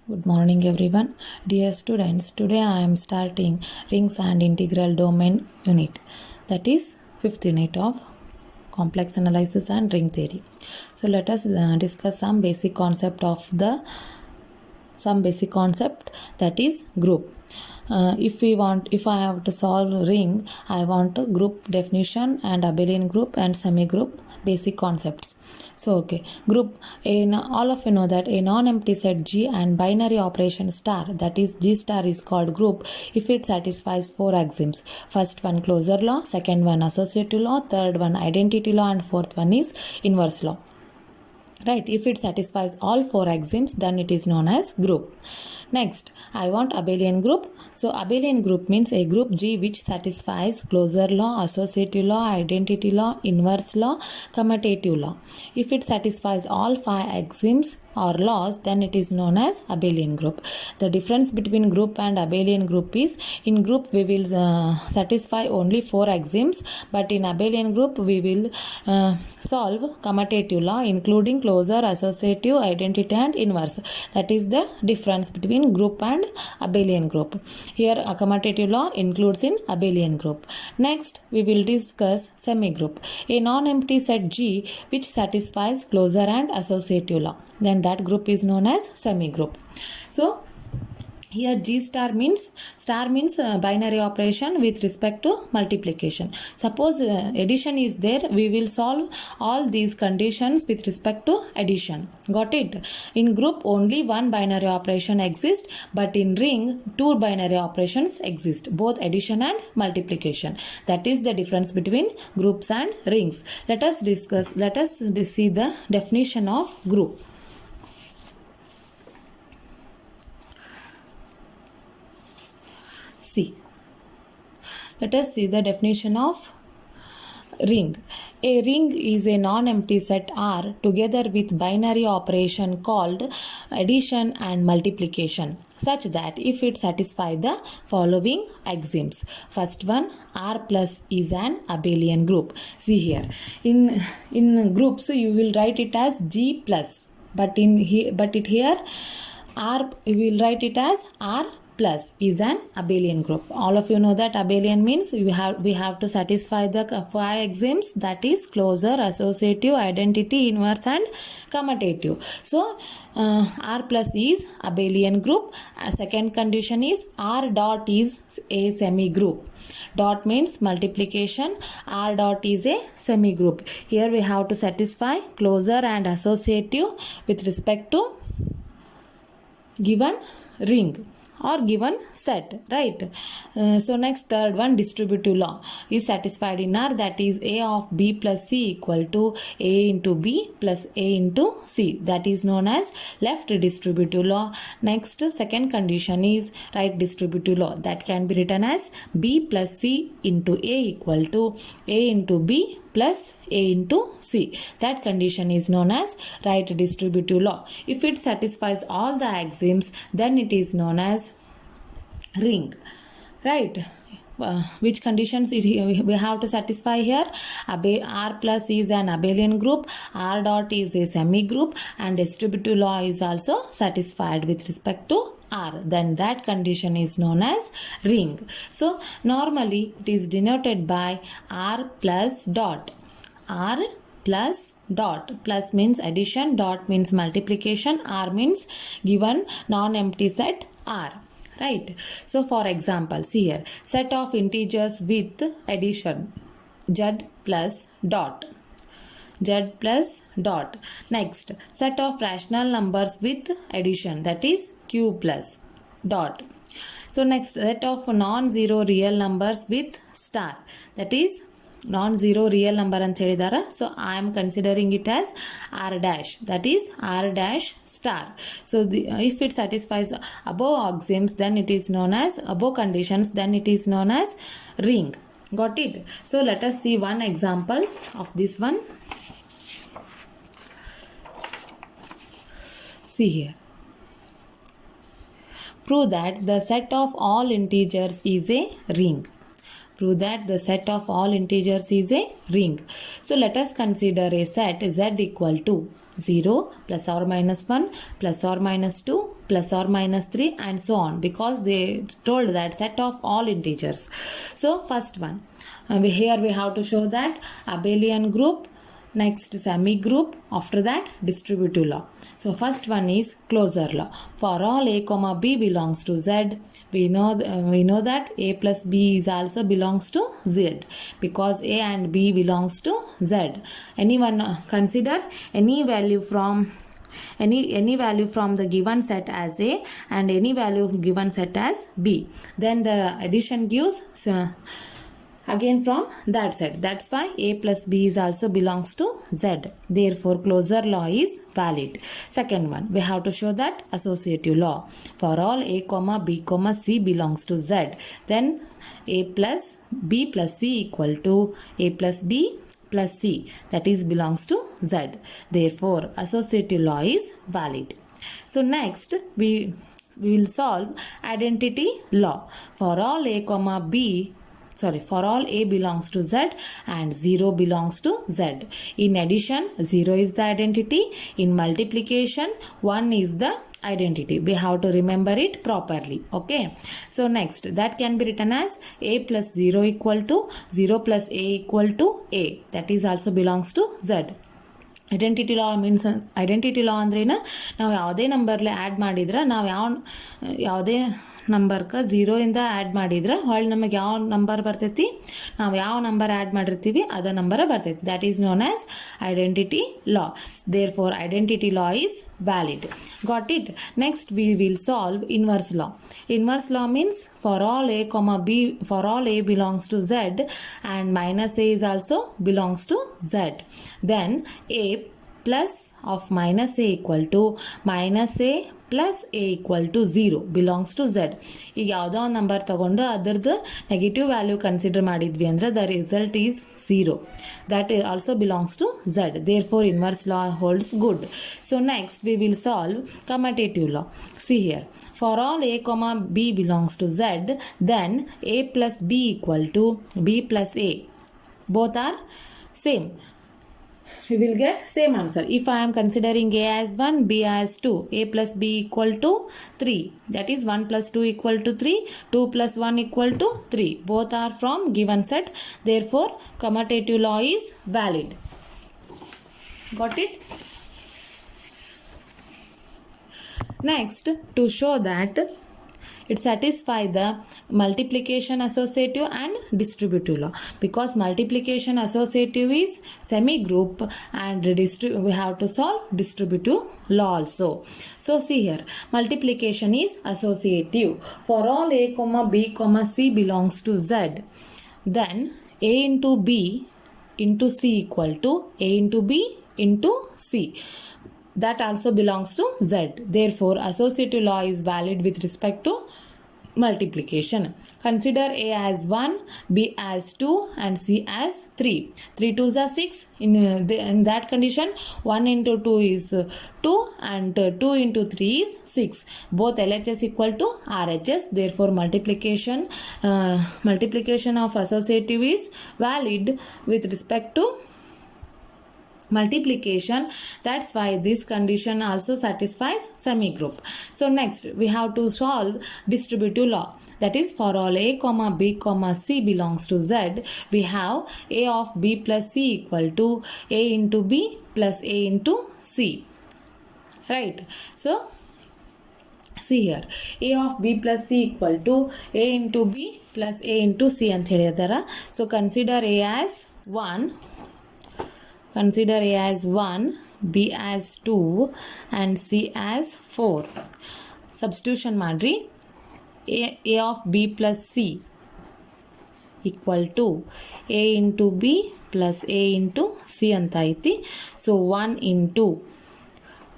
Good morning everyone. Dear students, today I am starting rings and integral domain unit. That is fifth unit of complex analysis and ring theory. So let us discuss some basic concept that is group. If I have to solve a ring, I want a group definition and abelian group and semi group basic concepts. So okay, group, all of you know that a non-empty set G and binary operation star, that is G star, is called group if it satisfies four axioms. First one closure law, second one associative law, third one identity law, and fourth one is inverse law. Right, if it satisfies all four axioms, then it is known as group. Next, I want abelian group. So abelian group means a group G which satisfies closure law, associative law, identity law, inverse law, commutative law. If it satisfies all five axioms or laws, then it is known as abelian group. The difference between group and abelian group is, in group we will satisfy only four axioms, but in abelian group we will solve commutative law including closure, associative, identity and inverse. That is the difference between group and abelian group. Here a commutative law includes in abelian group. Next we will discuss semi group. A non-empty set G which satisfies closure and associative law, then that group is known as semi group. So here G star means binary operation with respect to multiplication. Suppose addition is there, we will solve all these conditions with respect to addition. Got it? In group only one binary operation exists, but in ring two binary operations exist, both addition and multiplication. That is the difference between groups and rings. Let us see the definition of group. Let us see the definition of ring. A ring is a non-empty set R together with binary operation called addition and multiplication, such that if it satisfies the following axioms. First one, R plus is an abelian group. See here, in groups you will write it as G plus, but here R, you will write it as R plus is an abelian group. All of you know that abelian means we have to satisfy the five axioms, that is closure, associative, identity, inverse and commutative. So R plus is abelian group. Second condition is R dot is a semi group. Dot means multiplication, R dot is a semi group. Here we have to satisfy closure and associative with respect to given ring or given set, right? So next, third one, distributive law is satisfied in R, that is A of B plus C equal to A into B plus A into C. That is known as left distributive law. Next, second condition is right distributive law, that can be written as B plus C into A equal to A into B plus A into C. That condition is known as right distributive law. If it satisfies all the axioms, then it is known as ring. Right? Which conditions we have to satisfy here? R plus is an abelian group, R dot is a semi group, and distributive law is also satisfied with respect to R. Then that condition is known as ring. So normally it is denoted by R plus dot. R plus dot. Plus means addition, dot means multiplication, R means given non-empty set R. Right? So for example, see here, set of integers with addition, Z plus dot. Z plus dot. Next, set of rational numbers with addition, that is Q plus dot. So next, set of non-zero real numbers with star, that is non-zero real number and ಹೇಳಿದಾರ. So I am considering it as R dash, that is R dash star. So if it satisfies above axioms, then it is known as above conditions, then it is known as ring. Got it? So let us see one example of this one. See here. Prove that the set of all integers is a ring. Prove that the set of all integers is a ring. So let us consider a set Z equal to 0 plus or minus 1 plus or minus 2 plus or minus 3 and so on, because they told that set of all integers. So first one, here we have to show that abelian group, next semi group, after that distributive law. So first one is closure law. For all a comma b belongs to z, we know that a plus b is also belongs to z, because a and b belongs to z. Anyone consider any value from the given set as a and any value given set as b, then the addition gives again from that set. That's why a plus b is also belongs to z. Therefore closure law is valid. Second one, we have to show that associative law. For all a comma b comma c belongs to z, then a plus b plus c equal to a plus b plus c, that is belongs to z. Therefore associative law is valid. So next we will solve identity law. For all a comma b for all a belongs to z and 0 belongs to z. In addition, 0 is the identity. In multiplication, 1 is the identity. We have to remember it properly. Okay. So next, that can be written as a plus 0 equal to 0 plus a equal to a. That is also belongs to z. Identity law means identity law ಅಂದ್ರೇನು, ನಾವು ಯಾವುದೇ ನಂಬರ್ಲೆ add ಮಾಡಿದ್ರೆ ನಾವು ಯಾವುದೇ ನಂಬರ್ಗೆ 0 ಇಂದ add ಮಾಡಿದ್ರೆ ಹೊಳ್ಳಿ ನಮಗೆ ಯಾವ ನಂಬರ್ ಬರ್ತೈತಿ, ನಾವು ಯಾವ ನಂಬರ್ ಆ್ಯಡ್ ಮಾಡಿರ್ತೀವಿ ಅದ ನಂಬರ ಬರ್ತೈತಿ. That is known as identity law. Therefore identity law is valid. Got it? Next we will solve inverse law. Inverse law means for all a comma b, for all a belongs to z and minus a is also belongs to z, then a plus of minus a equal to minus a plus a equal to 0 belongs to z. ಈಗ ಯಾವುದೋ ಒಂದು number ತಗೊಂಡು ಅದರದ್ದು negative value consider ಮಾಡಿದ್ವಿ ಅಂದರೆ the result is 0. That also belongs to z. Therefore inverse law holds good. So next we will solve commutative law. See here. For all a comma b belongs to z, then a plus b equal to b plus a. Both are same. We will get same answer. If I am considering a as 1, b as 2, a plus b equal to 3. That is 1 plus 2 equal to 3, 2 plus 1 equal to 3. Both are from given set. Therefore, commutative law is valid. Got it? Next, to show that it satisfies the multiplication associative and distributive law, because multiplication associative is semi-group and we have to solve distributive law also. So see here, multiplication is associative. For all a comma b comma c belongs to z, then a into b into c equal to a into b into c. That also belongs to z. Therefore associative law is valid with respect to multiplication. Consider a as 1, b as 2 and c as 3. 3 2s are 6. In that condition 1 into 2 is 2 and 2 into 3 is 6. Both LHS equal to RHS. Therefore multiplication of associative is valid with respect to multiplication. That's why this condition also satisfies semi-group. So next we have to solve distributive law. That is, for all a comma b comma c belongs to z, we have a of b plus c equal to a into b plus a into c. Right? So see here, a of b plus c equal to a into b plus a into c ಅಂತ ಹೇಳಿದಾರ. So consider a as 1, consider a as 1, b as 2 and c as 4. Substitution ಮಾಡ್ರಿ. a of b plus c equal to a into b plus a into c ಅಂತ ಐತಿ. So 1 into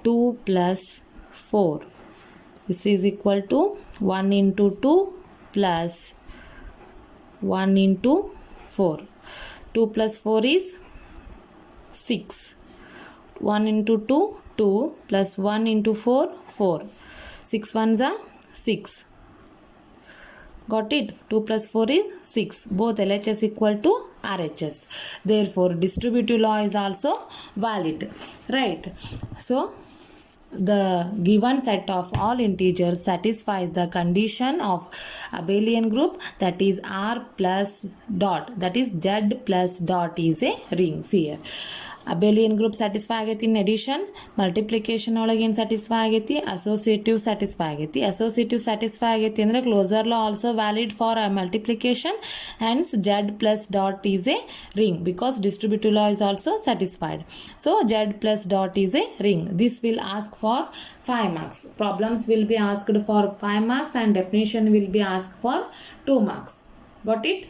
2 plus 4. This is equal to 1 into 2 plus 1 into 4. 2 plus 4 is 6. 1 into 2, 2 plus 1 into 4, 4. 6 ones are 6. Got it? 2 plus 4 is 6. Both LHS equal to RHS. Therefore, distributive law is also valid. Right? So, the given set of all integers satisfies the condition of abelian group, that is R plus dot, that is Z plus dot is a ring. See here, abelian group satisfy ಆಗೈತಿ in addition, multiplication ಒಳಗೆ ಏನು satisfy ಆಗೈತಿ, associative satisfy ಆಗೈತಿ. associative satisfy ಆಗೈತಿ ಅಂದ್ರೆ closure law also valid for a multiplication, hence Z plus dot is a ring because distributive law is also satisfied. So Z plus dot is a ring. This will ask for 5 marks. Problems will be asked for 5 marks and definition will be asked for 2 marks. Got it?